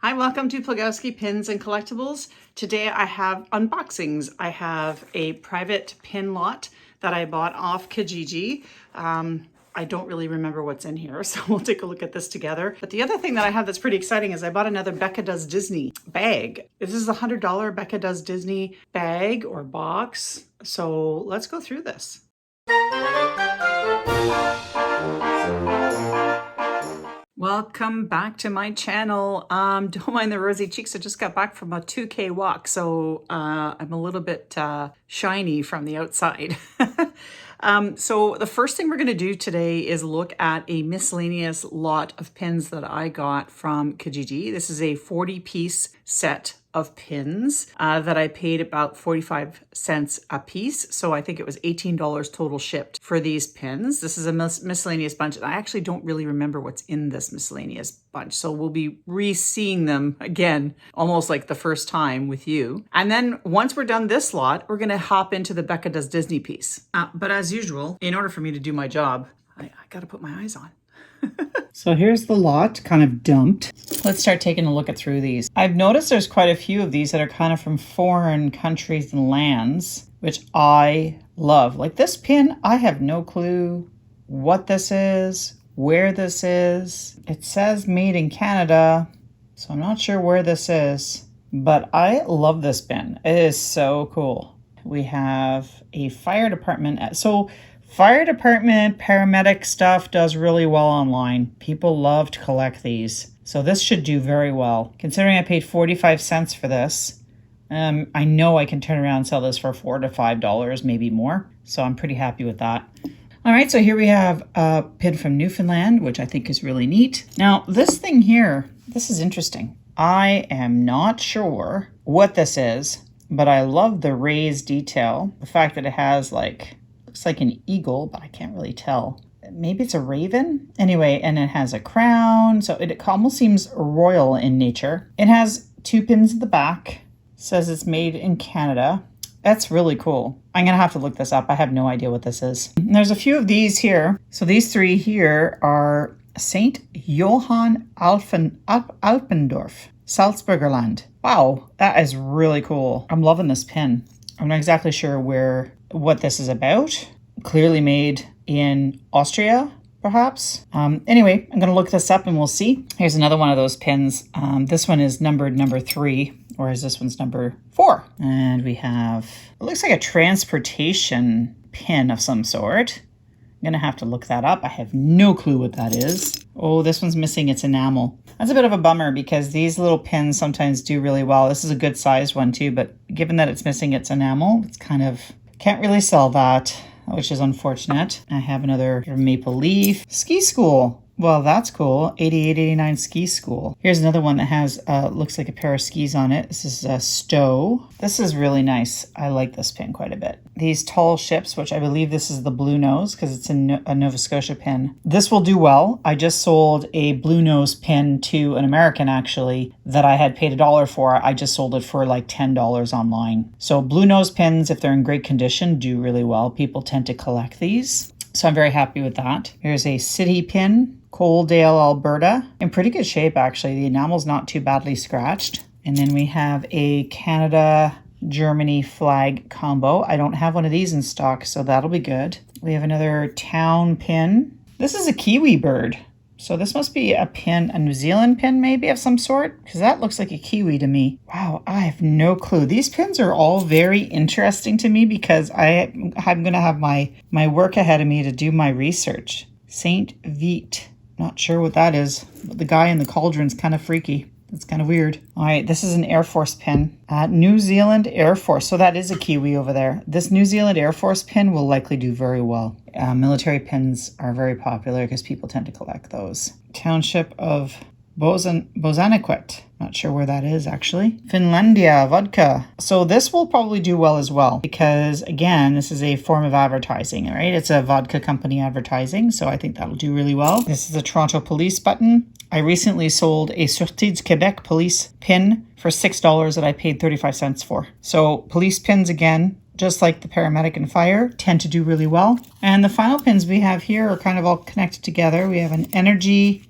Hi, welcome to Plagowski Pins and Collectibles. Today I have unboxings. I have a private pin lot that I bought off Kijiji. I don't really remember what's in here, so we'll take a look at this together. But the other thing that I have that's pretty exciting is I bought another BekahDoesDIsney bag. This is a $100 BekahDoesDIsney bag or box. So let's go through this. Welcome back to my channel. Don't mind the rosy cheeks. I just got back from a 2K walk, so I'm a little bit shiny from the outside. So the first thing we're going to do today is look at a miscellaneous lot of pins that I got from Kijiji. This is a 40-piece set of pins that I paid about 45 cents a piece. So I think it was $18 total shipped for these pins. This is a miscellaneous bunch. And I actually don't really remember what's in this miscellaneous bunch. So we'll be re-seeing them again, almost like the first time with you. And then once we're done this lot, we're going to hop into the BekahDoesDIsney piece. But as usual, in order for me to do my job, I got to put my eyes on. So here's the lot kind of dumped. Let's start taking a look at through these. I've noticed there's quite a few of these that are kind of from foreign countries and lands, which I love. Like this pin, I have no clue what this is, where this is. It says made in Canada, so I'm not sure where this is, but I love this pin. It is so cool. We have a fire department. So fire department, paramedic stuff does really well online. People love to collect these. So this should do very well. Considering I paid 45 cents for this, I know I can turn around and sell this for $4 to $5, maybe more. So I'm pretty happy with that. All right, so here we have a pin from Newfoundland, which I think is really neat. Now, this thing here, this is interesting. I am not sure what this is, but I love the raised detail. The fact that it has looks like an eagle, but I can't really tell. Maybe it's a raven? Anyway, and it has a crown, so it almost seems royal in nature. It has 2 pins at the back. It says it's made in Canada. That's really cool. I'm going to have to look this up. I have no idea what this is. And there's a few of these here. So these 3 here are St. Johann Alpendorf, Salzburgerland. Wow, that is really cool. I'm loving this pin. I'm not exactly sure what this is about. Clearly made in Austria, perhaps. Anyway, I'm going to look this up and we'll see. Here's another one of those pins. This one is numbered number 3, whereas this one's number 4. And we have, it looks like a transportation pin of some sort. I'm going to have to look that up. I have no clue what that is. Oh, this one's missing its enamel. That's a bit of a bummer because these little pins sometimes do really well. This is a good sized one too, but given that it's missing its enamel, it's kind of, can't really sell that, which is unfortunate. I have another Maple Leaf Ski School. Well, that's cool. 8889 Ski School. Here's another one that has, looks like a pair of skis on it. This is a Stowe. This is really nice. I like this pin quite a bit. These tall ships, which I believe this is the Blue Nose because it's a Nova Scotia pin. This will do well. I just sold a Blue Nose pin to an American actually that I had paid $1 for. I just sold it for like $10 online. So Blue Nose pins, if they're in great condition, do really well. People tend to collect these. So I'm very happy with that. Here's a city pin. Coaldale, Alberta. In pretty good shape, actually. The enamel's not too badly scratched. And then we have a Canada-Germany flag combo. I don't have one of these in stock, so that'll be good. We have another town pin. This is a kiwi bird. So this must be a pin, a New Zealand pin maybe of some sort, because that looks like a kiwi to me. Wow, I have no clue. These pins are all very interesting to me because I'm going to have my work ahead of me to do my research. Saint Vite. Not sure what that is, but the guy in the cauldron's kind of freaky. That's kind of weird. All right, this is an Air Force pin. New Zealand Air Force. So that is a kiwi over there. This New Zealand Air Force pin will likely do very well. Military pins are very popular because people tend to collect those. Township of Bozaniquet. Not sure where that is actually. Finlandia vodka. So this will probably do well as well because again, this is a form of advertising, right? It's a vodka company advertising, so I think that'll do really well. This is a Toronto police button. I recently sold a Sûreté du Québec police pin for $6 that I paid 35 cents for. So police pins again, just like the paramedic and fire, tend to do really well. And the final pins we have here are kind of all connected together. We have an energy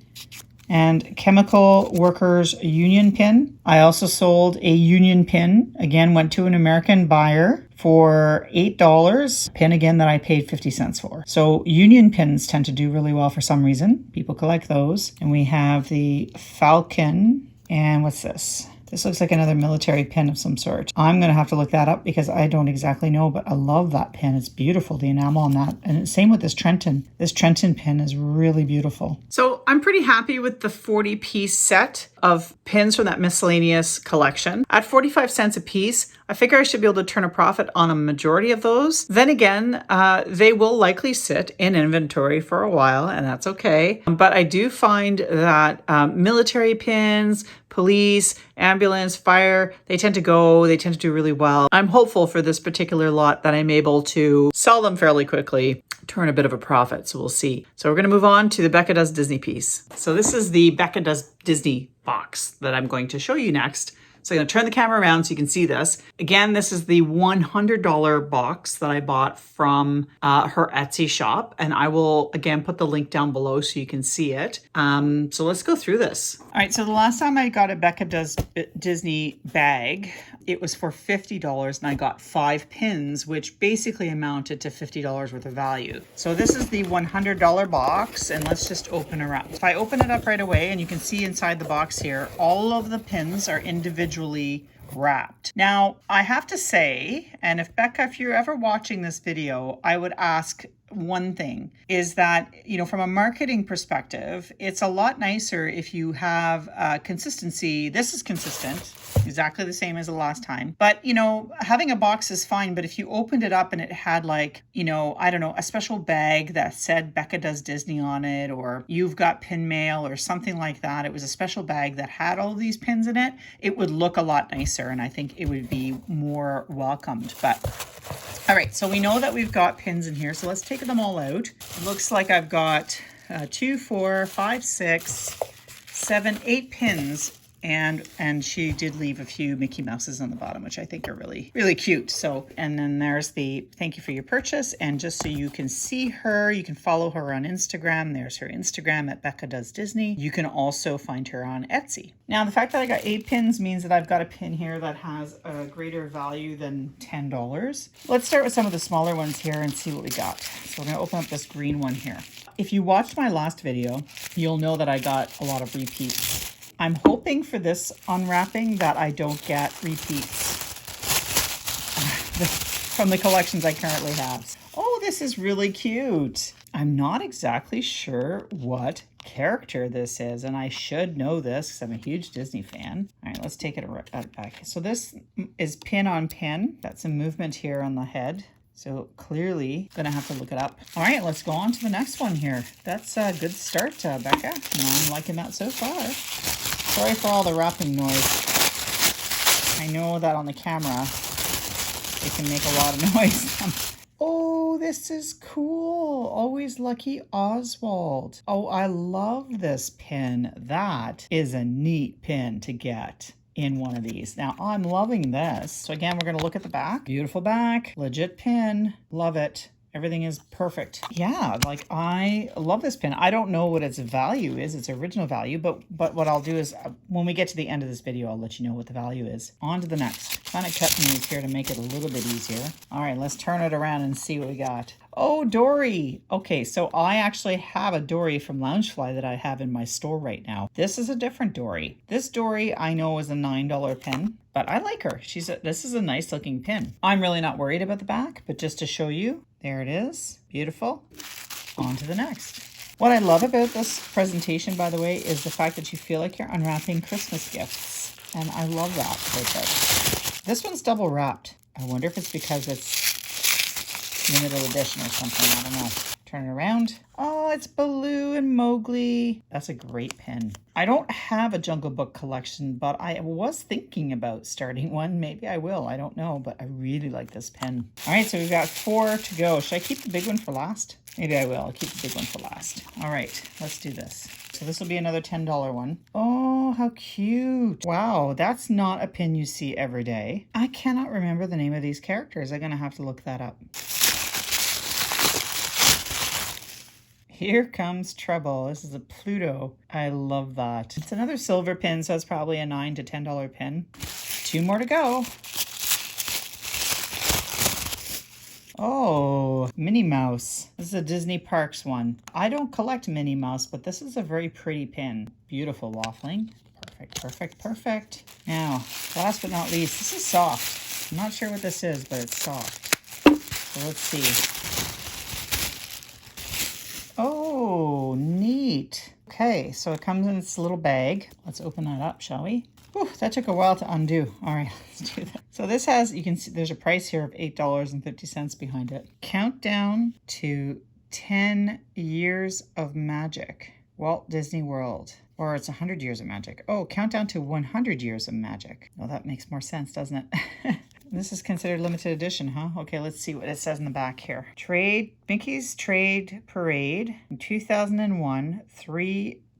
and Chemical Workers Union pin. I also sold a Union pin. Again, went to an American buyer for $8. Pin again that I paid 50 cents for. So Union pins tend to do really well for some reason. People collect those. And we have the Falcon. And what's this? This looks like another military pin of some sort. I'm going to have to look that up because I don't exactly know, but I love that pin. It's beautiful, the enamel on that. And same with this Trenton. This Trenton pin is really beautiful. So I'm pretty happy with the 40-piece set of pins from that miscellaneous collection. At 45 cents a piece, I figure I should be able to turn a profit on a majority of those. Then again, they will likely sit in inventory for a while, and that's okay. But I do find that military pins, police, ambulance, fire, they tend to do really well. I'm hopeful for this particular lot that I'm able to sell them fairly quickly, turn a bit of a profit. So we'll see. So we're going to move on to the Bekah Does Disney piece. So this is the Bekah Does Disney box that I'm going to show you next. So I'm going to turn the camera around so you can see this. Again, this is the $100 box that I bought from her Etsy shop. And I will, again, put the link down below so you can see it. So let's go through this. All right, so the last time I got a Bekah Does Disney bag, it was for $50 and I got 5 pins, which basically amounted to $50 worth of value. So this is the $100 box, and let's just open her up. If I open it up right away, and you can see inside the box here, all of the pins are individually wrapped. Now, I have to say, and if Bekah, if you're ever watching this video, I would ask one thing is that, you know, from a marketing perspective, it's a lot nicer if you have consistency. This is consistent, exactly the same as the last time. But, you know, having a box is fine. But if you opened it up and it had like, you know, I don't know, a special bag that said Bekah Does Disney on it, or you've got pin mail or something like that, it was a special bag that had all these pins in it, it would look a lot nicer. And I think it would be more welcomed. But all right, so we know that we've got pins in here, so let's take them all out. It looks like I've got 2, 4, 5, 6, 7, 8 pins, and she did leave a few Mickey Mouses on the bottom, which I think are really, really cute. So, and then there's the thank you for your purchase, and just so you can see her, you can follow her on Instagram. There's her Instagram at Bekah Does Disney. You can also find her on Etsy. Now, the fact that I got 8 pins means that I've got a pin here that has a greater value than $10. Let's start with some of the smaller ones here and see what we got. So we're going to open up this green one here. If you watched my last video, you'll know that I got a lot of repeats. I'm hoping for this unwrapping that I don't get repeats from the collections I currently have. Oh, this is really cute. I'm not exactly sure what character this is, and I should know this because I'm a huge Disney fan. All right, let's take it back. So this is pin on pin. Got some movement here on the head. So clearly gonna have to look it up. All right, let's go on to the next one here. That's a good start, Bekah. I'm liking that so far. Sorry for all the wrapping noise. I know that on the camera, it can make a lot of noise. Oh, this is cool. Always Lucky Oswald. Oh, I love this pin. That is a neat pin to get in one of these. Now, I'm loving this. So again, we're going to look at the back. Beautiful back. Legit pin. Love it. Everything is perfect. Yeah, like I love this pin. I don't know what its value is, its original value, but what I'll do is when we get to the end of this video, I'll let you know what the value is. On to the next. Kind of cutting these here to make it a little bit easier. All right, let's turn it around and see what we got. Oh, Dory. Okay, so I actually have a Dory from Loungefly that I have in my store right now. This is a different Dory. This Dory I know is a $9 pin, but I like her. This is a nice looking pin. I'm really not worried about the back, but just to show you, there it is. Beautiful. On to the next. What I love about this presentation, by the way, is the fact that you feel like you're unwrapping Christmas gifts. And I love that about this. This one's double wrapped. I wonder if it's because it's limited edition or something. I don't know. Turn it around. Oh, it's Baloo and Mowgli. That's a great pin. I don't have a Jungle Book collection, but I was thinking about starting one. Maybe I will. I don't know, but I really like this pin. All right, so we've got 4 to go. Should I keep the big one for last? Maybe I will. I'll keep the big one for last. All right, let's do this. So this will be another $10 one. Oh, how cute. Wow, that's not a pin you see every day. I cannot remember the name of these characters. I'm going to have to look that up. Here Comes Trouble. This is a Pluto. I love that. It's another silver pin, so it's probably a $9 to $10 pin. 2 more to go. Oh, Minnie Mouse. This is a Disney Parks one. I don't collect Minnie Mouse, but this is a very pretty pin. Beautiful waffling. Perfect, perfect, perfect. Now, last but not least, this is soft. I'm not sure what this is, but it's soft. So let's see. Oh, neat. Okay, so it comes in this little bag. Let's open that up, shall we? Whew, that took a while to undo. All right, let's do that. So this has, you can see there's a price here of $8.50 behind it. Countdown to 10 Years of Magic. Walt Disney World. Or it's 100 Years of Magic. Oh, countdown to 100 Years of Magic. Well, that makes more sense, doesn't it? This is considered limited edition, huh? Okay, let's see what it says in the back here. Mickey's Trade Parade in 2001,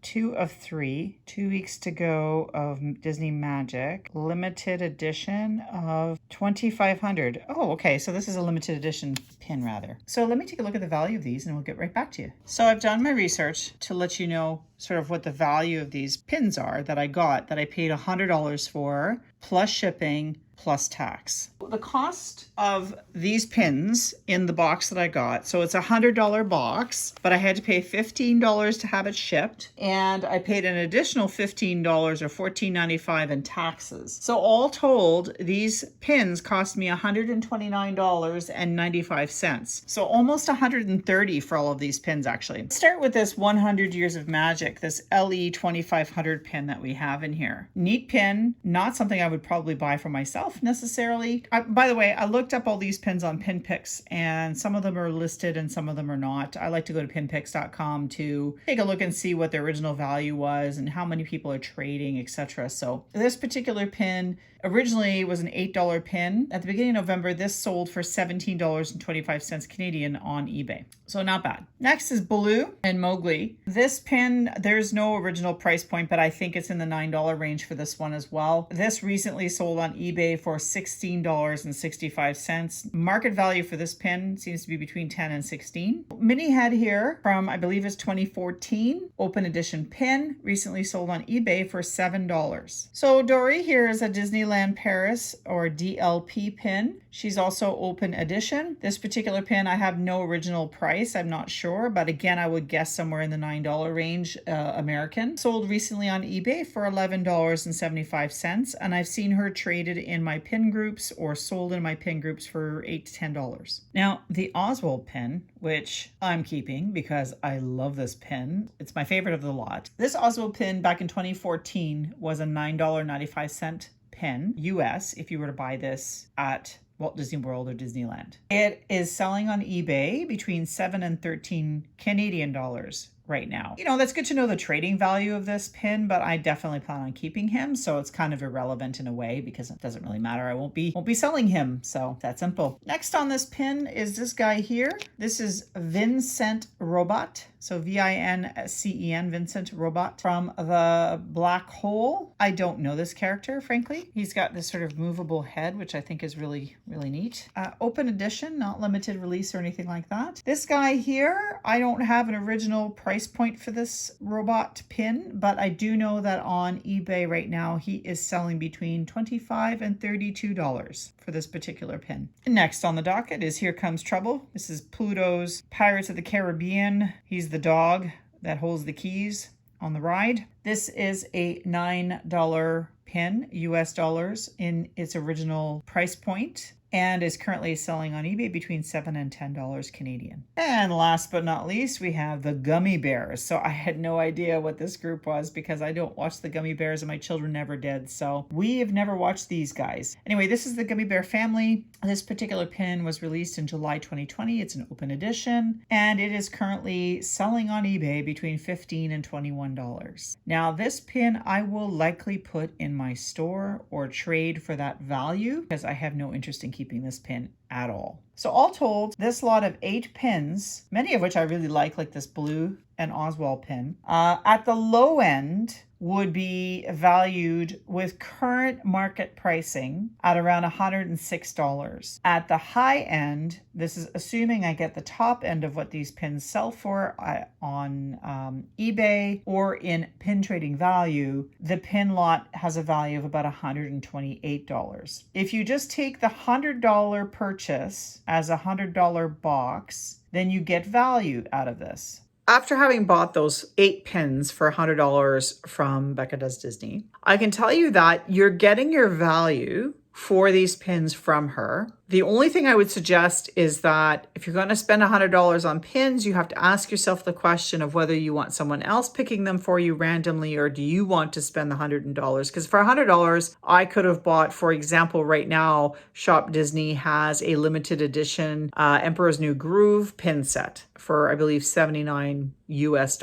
2 of 3, 2 weeks to go of Disney Magic, limited edition of 2,500. Oh, okay, so this is a limited edition pin rather. So let me take a look at the value of these and we'll get right back to you. So I've done my research to let you know sort of what the value of these pins are that I got, that I paid $100 for, plus shipping, plus tax. The cost of these pins in the box that I got, so it's a $100 box, but I had to pay $15 to have it shipped, and I paid an additional $15 or $14.95 in taxes. So all told, these pins cost me $129.95. So almost $130 for all of these pins actually. Let's start with this 100 Years of Magic, this LE 2500 pin that we have in here. Neat pin, not something I would probably buy for myself necessarily. By the way, I looked up all these pins on PinPix and some of them are listed and some of them are not. I like to go to pinpix.com to take a look and see what the original value was and how many people are trading, etc. So this particular pin originally was an $8 pin. At the beginning of November, this sold for $17.25 Canadian on eBay. So not bad. Next is Baloo and Mowgli. This pin, there's no original price point, but I think it's in the $9 range for this one as well. This recently sold on eBay for $16.65. Market value for this pin seems to be between 10 and 16. Mini head here from, I believe is 2014, open edition pin, recently sold on eBay for $7. So Dory here is a Disneyland Paris or DLP pin. She's also open edition. This particular pin, I have no original price. I'm not sure, but again, I would guess somewhere in the $9 range American. Sold recently on eBay for $11.75, and I've seen her traded in my pin groups or sold in my pin groups for $8 to $10. Now, the Oswald pin, which I'm keeping because I love this pin. It's my favorite of the lot. This Oswald pin back in 2014 was a $9.95 pin US if you were to buy this at Walt Disney World or Disneyland. It is selling on eBay between 7 and 13 Canadian dollars right now. You know, that's good to know the trading value of this pin, but I definitely plan on keeping him, so it's kind of irrelevant in a way because it doesn't really matter. I won't be selling him, so that's simple. Next on this pin is this guy here. This is Vincent Robot. So VINCEN, Vincent Robot from the Black Hole. I don't know this character, frankly. He's got this sort of movable head, which I think is really, really neat. Open edition, not limited release or anything like that. This guy here, I don't have an original price point for this robot pin, but I do know that on eBay right now, he is selling between $25 and $32 for this particular pin. Next on the docket is Here Comes Trouble. This is Pluto's Pirates of the Caribbean. He's the dog that holds the keys on the ride. This is a $9 pin, US dollars, in its original price point, and is currently selling on eBay between $7 and $10 Canadian. And last but not least, we have the Gummy Bears. So I had no idea what this group was because I don't watch the Gummy Bears and my children never did. So we have never watched these guys. Anyway, this is the Gummy Bear family. This particular pin was released in July 2020. It's an open edition and it is currently selling on eBay between $15 and $21. Now this pin I will likely put in my store or trade for that value because I have no interest in keeping this pin at all. So all told, this lot of 8 pins, many of which I really like this blue an Oswald pin. At the low end would be valued with current market pricing at around $106. At the high end, this is assuming I get the top end of what these pins sell for on eBay or in Pin Trading Value, the pin lot has a value of about $128. If you just take the $100 purchase as a $100 box, then you get value out of this. After having bought those 8 pins for $100 from Becah Does Disney, I can tell you that you're getting your value for these pins from her. The only thing I would suggest is that if you're going to spend $100 on pins, you have to ask yourself the question of whether you want someone else picking them for you randomly, or do you want to spend the $100? Because for $100, I could have bought, for example, right now, Shop Disney has a limited edition Emperor's New Groove pin set for, I believe, $79 US.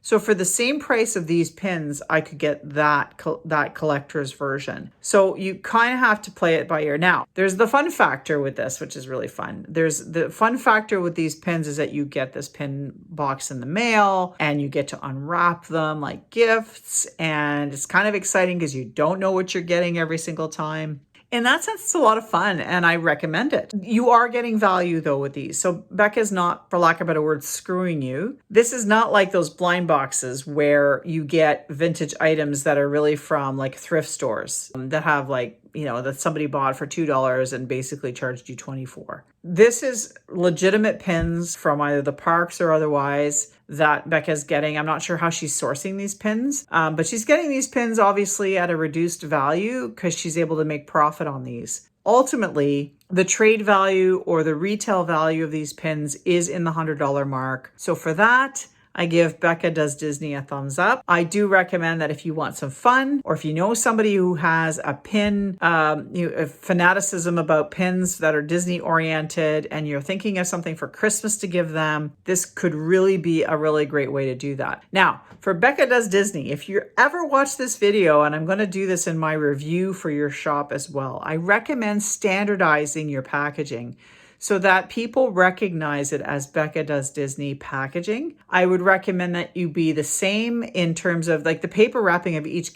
So for the same price of these pins, I could get that collector's version. So you kind of have to play it by ear. Now, there's the fun factor with this, which is really fun. There's the fun factor with these pins is that you get this pin box in the mail and you get to unwrap them like gifts. And it's kind of exciting because you don't know what you're getting every single time. In that sense, it's a lot of fun and I recommend it. You are getting value though with these. So Becca's not, for lack of a better word, screwing you. This is not like those blind boxes where you get vintage items that are really from like thrift stores that have like, you know, that somebody bought for $2 and basically charged you $24. This is legitimate pins from either the parks or otherwise that Becca's getting. I'm not sure how she's sourcing these pins, but she's getting these pins obviously at a reduced value because she's able to make profit on these. Ultimately, the trade value or the retail value of these pins is in the $100 mark. So for that, I give Becah Does Disney a thumbs up. I do recommend that if you want some fun, or if you know somebody who has a pin, a fanaticism about pins that are Disney oriented, and you're thinking of something for Christmas to give them, this could really be a really great way to do that. Now, for Becah Does Disney, if you ever watch this video, and I'm going to do this in my review for your shop as well, I recommend standardizing your packaging so that people recognize it as Becah Does Disney packaging. I would recommend that you be the same in terms of like the paper wrapping of each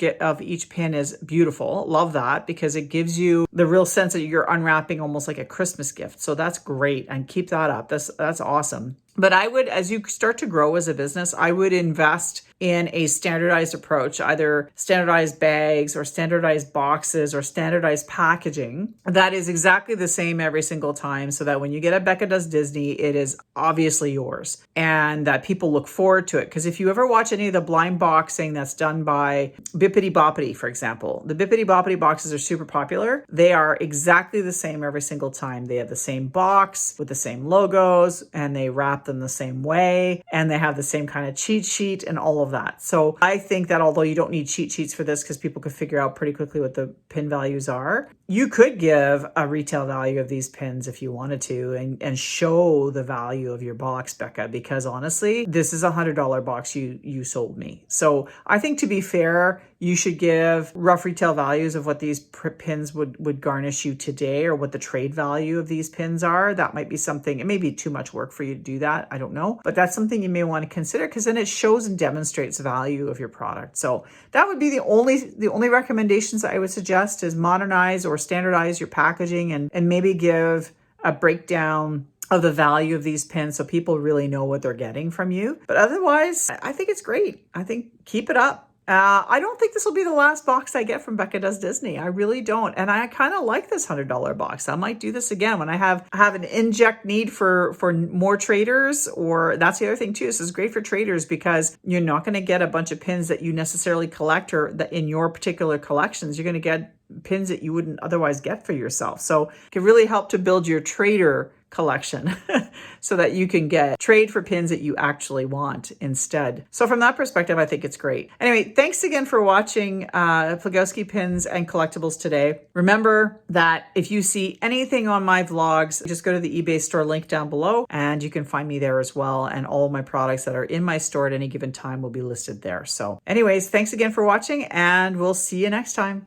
pin is beautiful. Love that because it gives you the real sense that you're unwrapping almost like a Christmas gift. So that's great and keep that up. That's awesome. But I would, as you start to grow as a business, I would invest in a standardized approach, either standardized bags or standardized boxes or standardized packaging that is exactly the same every single time, so that when you get a Becah Does Disney, it is obviously yours and that people look forward to it. Because if you ever watch any of the blind boxing that's done by Bippity Boppity, for example, the Bippity Boppity boxes are super popular. They are exactly the same every single time. They have the same box with the same logos and they wrap them the same way and they have the same kind of cheat sheet and all of that. So I think that although you don't need cheat sheets for this because people could figure out pretty quickly what the pin values are, you could give a retail value of these pins if you wanted to and show the value of your box, Becca, because honestly, this is a $100 box you sold me. So I think to be fair, you should give rough retail values of what these pins would garnish you today or what the trade value of these pins are. That might be something, it may be too much work for you to do that. I don't know, but that's something you may want to consider because then it shows and demonstrates the value of your product. So that would be the only recommendations I would suggest is modernize or standardize your packaging and maybe give a breakdown of the value of these pins so people really know what they're getting from you. But otherwise, I think it's great. I think keep it up. I don't think this will be the last box I get from Becah Does Disney. I really don't. And I kind of like this $100 box. I might do this again when I have an inject need for more traders, or that's the other thing too. This is great for traders because you're not going to get a bunch of pins that you necessarily collect or that in your particular collections. You're going to get pins that you wouldn't otherwise get for yourself. So it can really help to build your trader collection so that you can trade for pins that you actually want instead. So from that perspective, I think it's great. Anyway, thanks again for watching Plagowski Pins and Collectibles today. Remember that if you see anything on my vlogs, just go to the eBay store link down below and you can find me there as well. And all of my products that are in my store at any given time will be listed there. So anyways, thanks again for watching and we'll see you next time.